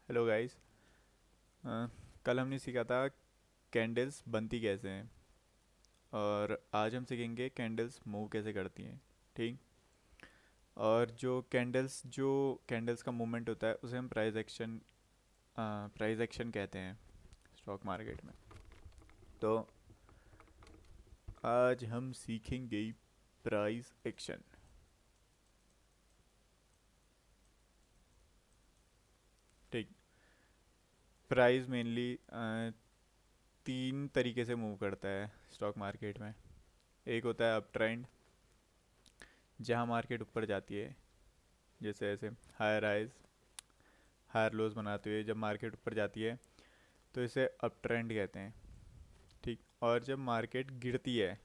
Hello guys. कल हमने सीखा था कैंडल्स बनती कैसे हैं, और आज हम सीखेंगे कैंडल्स मूव कैसे करती हैं। ठीक। और जो कैंडल्स का मूवमेंट होता है उसे हम प्राइस एक्शन कहते हैं स्टॉक मार्केट में। तो आज हम सीखेंगे प्राइस एक्शन। ठीक। प्राइस मेनली तीन तरीके से मूव करता है स्टॉक मार्केट में। एक होता है अप ट्रेंड, जहाँ मार्केट ऊपर जाती है, जैसे ऐसे हायर हाइज हायर लोज बनाते हुए जब मार्केट ऊपर जाती है तो इसे अप ट्रेंड कहते हैं। ठीक। और जब मार्केट गिरती है,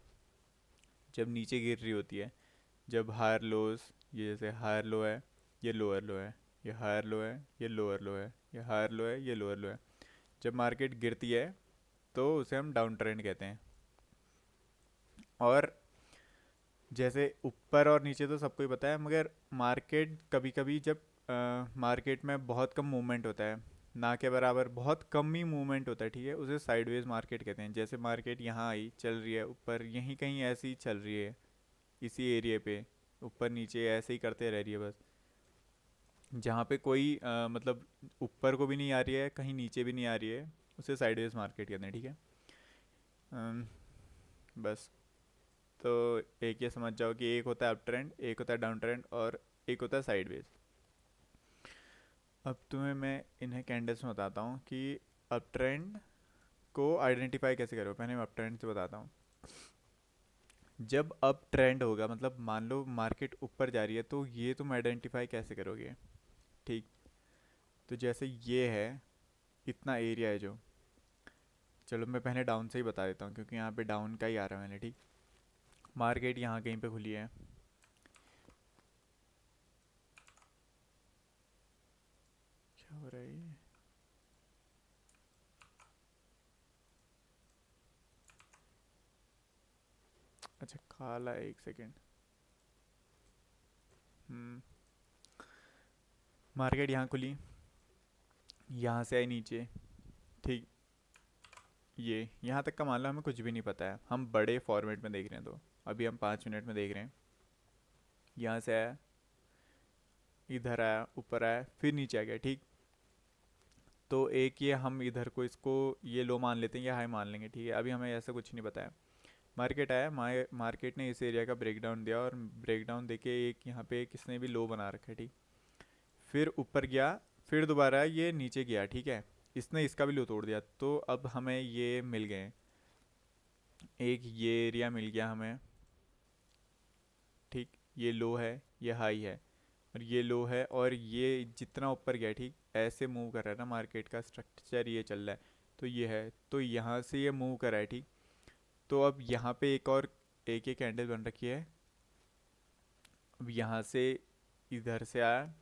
जब नीचे गिर रही होती है, जब हायर लोज, ये जैसे हायर लो है, ये लोअर लो है, ये हायर लो है, ये लोअर लो है, ये हायर लो है, ये लोअर लो है, जब मार्केट गिरती है तो उसे हम डाउन ट्रेंड कहते हैं। और जैसे ऊपर और नीचे तो सबको ही पता है, मगर मार्केट कभी कभी जब मार्केट में बहुत कम मूवमेंट होता है, ना के बराबर बहुत कम ही मूवमेंट होता है, ठीक है, उसे साइडवेज मार्केट कहते हैं। जैसे मार्केट यहाँ आई, चल रही है ऊपर, यहीं कहीं ऐसे ही चल रही है, इसी एरिया पे ऊपर नीचे ऐसे ही करते रह रही है बस, जहाँ पे कोई मतलब ऊपर को भी नहीं आ रही है, कहीं नीचे भी नहीं आ रही है, उसे साइडवेज मार्केट कहते हैं। ठीक है। अम, बस। तो एक ये समझ जाओ कि एक होता है अप ट्रेंड, एक होता है डाउन ट्रेंड, और एक होता है साइडवेज। अब तुम्हें मैं इन्हें कैंडल्स में बताता हूँ कि अप ट्रेंड को आइडेंटिफाई कैसे करो। पहले मैं अप ट्रेंड से बताता हूँ। जब अप ट्रेंड होगा, मतलब मान लो मार्केट ऊपर जा रही है, तो ये तुम आइडेंटिफाई कैसे करोगे। ठीक। तो जैसे ये है, इतना एरिया है जो, चलो मैं पहले डाउन से ही बता देता हूँ क्योंकि यहाँ पे डाउन का ही आ रहा है मैंने। ठीक। मार्केट यहाँ कहीं पे खुली है, क्या हो रहा है ये? अच्छा, काला है, एक सेकेंड। हम्म। मार्केट यहाँ खुली, यहाँ से आई नीचे। ठीक। ये यहाँ तक का मान लो हमें कुछ भी नहीं पता है, हम बड़े फॉर्मेट में देख रहे हैं, तो अभी हम 5 मिनट में देख रहे हैं। यहाँ से आया, इधर आया, ऊपर आया, फिर नीचे आ गया। ठीक। तो एक ये हम इधर को इसको ये लो मान लेते हैं, ये हाई मान लेंगे। ठीक है, अभी हमें ऐसा कुछ नहीं पता है। मार्केट आया, मार्केट ने इस एरिया का ब्रेक डाउन दिया, और ब्रेक डाउन देके एक यहाँ पे किसने भी लो बना रखा है। ठीक। फिर ऊपर गया, फिर दोबारा ये नीचे गया। ठीक है, इसने इसका भी लो तोड़ दिया, तो अब हमें ये मिल गए, एक ये एरिया मिल गया हमें। ठीक। ये लो है, ये हाई है, और ये लो है, और ये जितना ऊपर गया, ठीक, ऐसे मूव कर रहा है ना, मार्केट का स्ट्रक्चर ये चल रहा है। तो ये है, तो यहाँ से ये मूव कर रहा है। ठीक। तो अब यहाँ पे एक और, एक एक कैंडल बन रखी है। अब यहाँ से इधर से आया,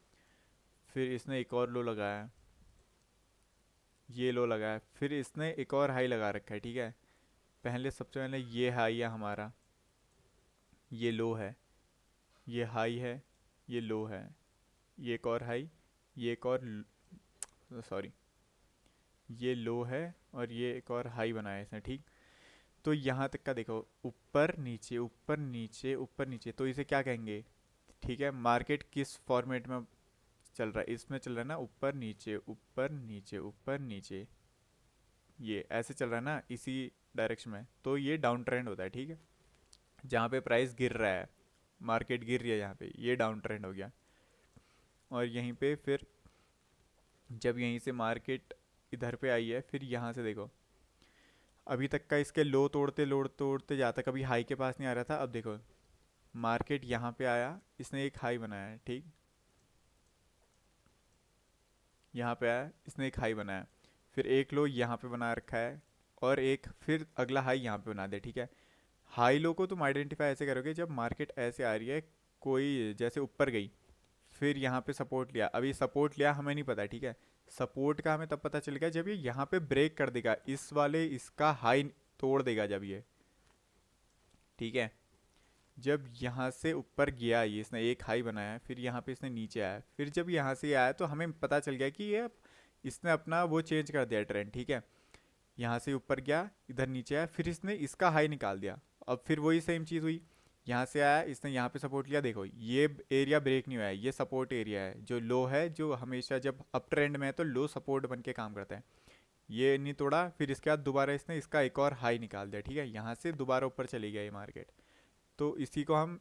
फिर इसने एक और लो लगाया, ये लो लगाया, फिर इसने एक और हाई लगा रखा है। ठीक है, पहले सबसे पहले ये हाई है हमारा, ये लो है, ये हाई है, ये लो है, ये एक और हाई, ये एक और, सॉरी, ये लो है, और ये एक और हाई बनाया इसने। ठीक। तो यहाँ तक का देखो, ऊपर नीचे ऊपर नीचे ऊपर नीचे, तो इसे क्या कहेंगे। ठीक है, मार्केट किस फॉर्मेट में चल रहा है, इसमें चल रहा है ना, ऊपर नीचे ऊपर नीचे ऊपर नीचे, ये ऐसे चल रहा है ना, इसी डायरेक्शन में, तो ये डाउन ट्रेंड होता है। ठीक है, जहाँ पे प्राइस गिर रहा है, मार्केट गिर रही है यहाँ पे, ये डाउन ट्रेंड हो गया। और यहीं पे फिर जब यहीं से मार्केट इधर पे आई है, फिर यहाँ से देखो, अभी तक का इसके लो तोड़ते जाता, कभी हाई के पास नहीं आ रहा था। अब देखो, मार्केट यहाँ पे आया, इसने एक हाई बनाया है। ठीक। यहाँ पे आया, इसने एक हाई बनाया, फिर एक लो यहाँ पे बना रखा है, और एक फिर अगला हाई यहाँ पे बना दिया। ठीक है, हाई लो को तुम आइडेंटिफाई ऐसे करोगे, जब मार्केट ऐसे आ रही है, कोई जैसे ऊपर गई, फिर यहाँ पे सपोर्ट लिया, अभी सपोर्ट लिया हमें नहीं पता। ठीक है, सपोर्ट का हमें तब पता चलेगा जब ये यहाँ पे ब्रेक कर देगा, इस वाले इसका हाई तोड़ देगा जब ये। ठीक है, जब यहाँ से ऊपर गया, ये इसने एक हाई बनाया, फिर यहाँ पे इसने नीचे आया, फिर जब यहाँ से आया तो हमें पता चल गया कि ये अब इसने अपना वो चेंज कर दिया ट्रेंड, ठीक है। यहाँ से ऊपर गया, इधर नीचे आया, फिर इसने इसका हाई निकाल दिया। अब फिर वही सेम चीज़ हुई, यहाँ से आया, इसने यहाँ पे सपोर्ट लिया, देखो ये एरिया ब्रेक नहीं हुआ है, ये सपोर्ट एरिया है, जो लो है, जो हमेशा जब अप ट्रेंड में है तो लो सपोर्ट बन के काम करता है। ये नहीं तोड़ा, फिर इसके बाद दोबारा इसने इसका एक और हाई निकाल दिया, ठीक है। यहाँ से दोबारा ऊपर चली गया ये मार्केट, तो इसी को हम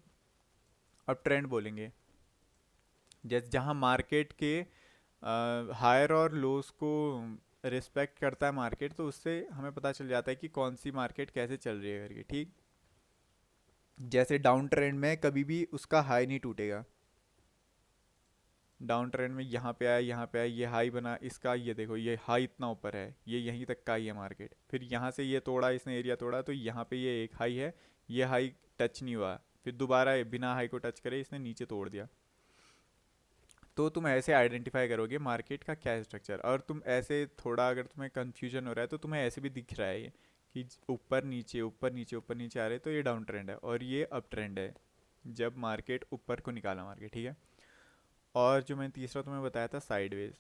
अप ट्रेंड बोलेंगे। जैसे जहाँ मार्केट के हायर और लोस को रिस्पेक्ट करता है मार्केट, तो उससे हमें पता चल जाता है कि कौन सी मार्केट कैसे चल रही है करके, ठीक। जैसे डाउन ट्रेंड में कभी भी उसका हाई नहीं टूटेगा। डाउन ट्रेंड में यहाँ पे आया, यहाँ पे आया, ये हाई बना इसका, ये देखो ये हाई इतना ऊपर है, ये यहीं तक का ही है मार्केट। फिर यहाँ से ये तोड़ा, इसने एरिया तोड़ा, तो यहाँ पे ये एक हाई है, ये हाई टच नहीं हुआ, फिर दोबारा बिना हाई को टच करे इसने नीचे तोड़ दिया। तो तुम ऐसे आइडेंटिफाई करोगे मार्केट का क्या है स्ट्रक्चर। और तुम ऐसे थोड़ा अगर तुम्हें कंफ्यूजन हो रहा है तो तुम्हें ऐसे भी दिख रहा है ये कि ऊपर नीचे ऊपर नीचे ऊपर नीचे आ रहे, तो ये डाउन ट्रेंड है और ये अप ट्रेंड है जब मार्केट ऊपर को निकाला मार्केट, ठीक है। और जो मैंने तीसरा तुम्हें बताया था साइडवेज,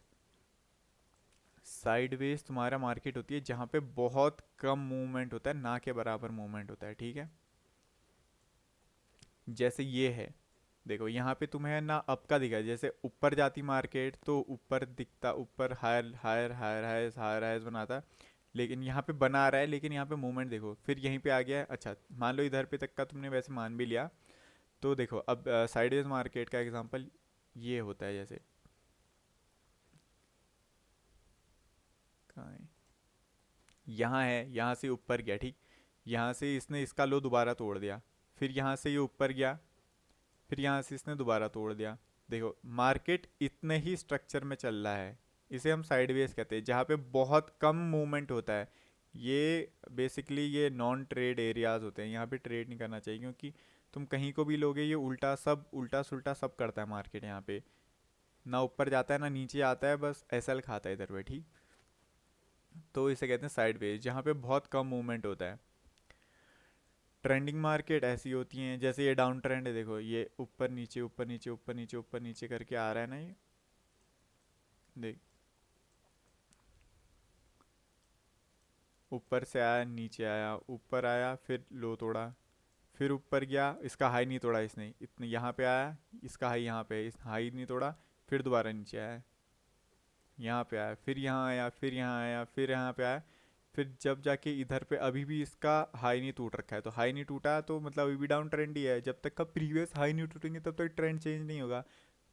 साइडवेज तुम्हारा मार्केट होती है जहाँ पे बहुत कम मूवमेंट होता है, ना के बराबर मूवमेंट होता है, ठीक है। जैसे ये है, देखो यहाँ पे तुम्हें ना अप का दिखा, जैसे ऊपर जाती मार्केट तो ऊपर दिखता, ऊपर higher higher higher higher higher higher बनाता है, लेकिन यहाँ पे बना रहा है, लेकिन यहाँ पे मूवमेंट देखो, फिर यहीं पे आ गया है। अच्छा मान लो इधर पे तक का तुमने वैसे मान भी लिया, तो देखो अब साइडवेज मार्केट का एग्जांपल ये होता है, जैसे कहाँ है, यहाँ है, यहाँ से ऊपर गया, ठीक। यहाँ से इसने इसका लो दोबारा तोड़ दिया, फिर यहाँ से ये ऊपर गया, फिर यहाँ से इसने दोबारा तोड़ दिया। देखो मार्केट इतने ही स्ट्रक्चर में चल रहा है, इसे हम साइडवेज कहते हैं, जहाँ पे बहुत कम मूवमेंट होता है। ये बेसिकली ये नॉन ट्रेड एरियाज होते हैं, यहाँ पे ट्रेड नहीं करना चाहिए, क्योंकि तुम कहीं को भी लोगे ये उल्टा सब उल्टा सुल्टा सब करता है मार्केट। यहाँ पे ना ऊपर जाता है ना नीचे आता है, बस एसएल खाता है इधर पे, ठीक। तो इसे कहते हैं साइडवेज, जहाँ पे बहुत कम मूवमेंट होता है। ट्रेंडिंग मार्केट ऐसी होती हैं, जैसे ये डाउन ट्रेंड है, देखो ये ऊपर नीचे ऊपर नीचे ऊपर नीचे ऊपर नीचे करके आ रहा है ना, ये देख, ऊपर से आया, नीचे आया, ऊपर आया, फिर लो तोड़ा, फिर ऊपर गया, इसका हाई नहीं तोड़ा इसने, इतने यहाँ पे आया, इसका हाई यहाँ पे, इस हाई नहीं तोड़ा, फिर दोबारा नीचे आया, यहाँ पे आया, फिर यहाँ आया, फिर यहाँ आया, फिर यहाँ पे आया, फिर जब जाके इधर पे अभी भी इसका हाई नहीं टूट रखा है, तो हाई नहीं टूटा तो मतलब अभी भी डाउन ट्रेंड ही है। जब तक का प्रीवियस हाई नहीं टूटेंगे तब तक ट्रेंड चेंज नहीं होगा।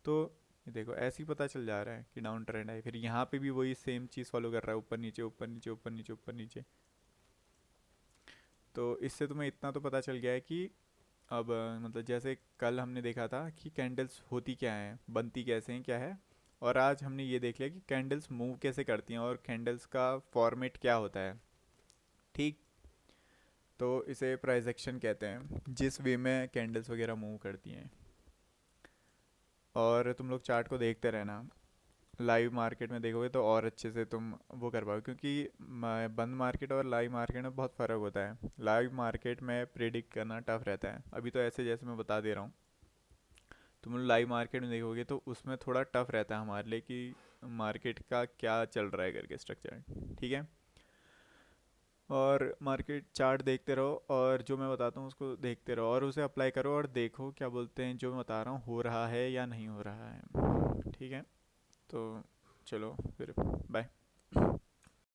तो ये देखो ऐसे ही पता चल जा रहा है कि डाउन ट्रेंड है। फिर यहाँ पे भी वही सेम चीज़ फॉलो कर रहा है, ऊपर नीचे ऊपर नीचे ऊपर नीचे ऊपर नीचे। तो इससे तुम्हें इतना तो पता चल गया है कि अब मतलब जैसे कल हमने देखा था कि कैंडल्स होती क्या हैं, बनती कैसे हैं, क्या है। और आज हमने ये देख लिया कि कैंडल्स मूव कैसे करती हैं और कैंडल्स का फॉर्मेट क्या होता है, ठीक। तो इसे प्राइस एक्शन कहते हैं, जिस वे में कैंडल्स वगैरह मूव करती हैं। और तुम लोग चार्ट को देखते रहना, लाइव मार्केट में देखोगे तो और अच्छे से तुम वो कर पाओगे, क्योंकि बंद मार्केट और लाइव मार्केट में बहुत फ़र्क होता है। लाइव मार्केट में प्रिडिक्ट करना टफ रहता है, अभी तो ऐसे जैसे मैं बता दे रहा हूँ। तुम लोग लाइव मार्केट में देखोगे तो उसमें थोड़ा टफ रहता है हमारे लिए कि मार्केट का क्या चल रहा है करके स्ट्रक्चर, ठीक है। और मार्केट चार्ट देखते रहो और जो मैं बताता हूँ उसको देखते रहो और उसे अप्लाई करो और देखो क्या बोलते हैं जो मैं बता रहा हूँ हो रहा है या नहीं हो रहा है, ठीक है। तो चलो फिर, बाय।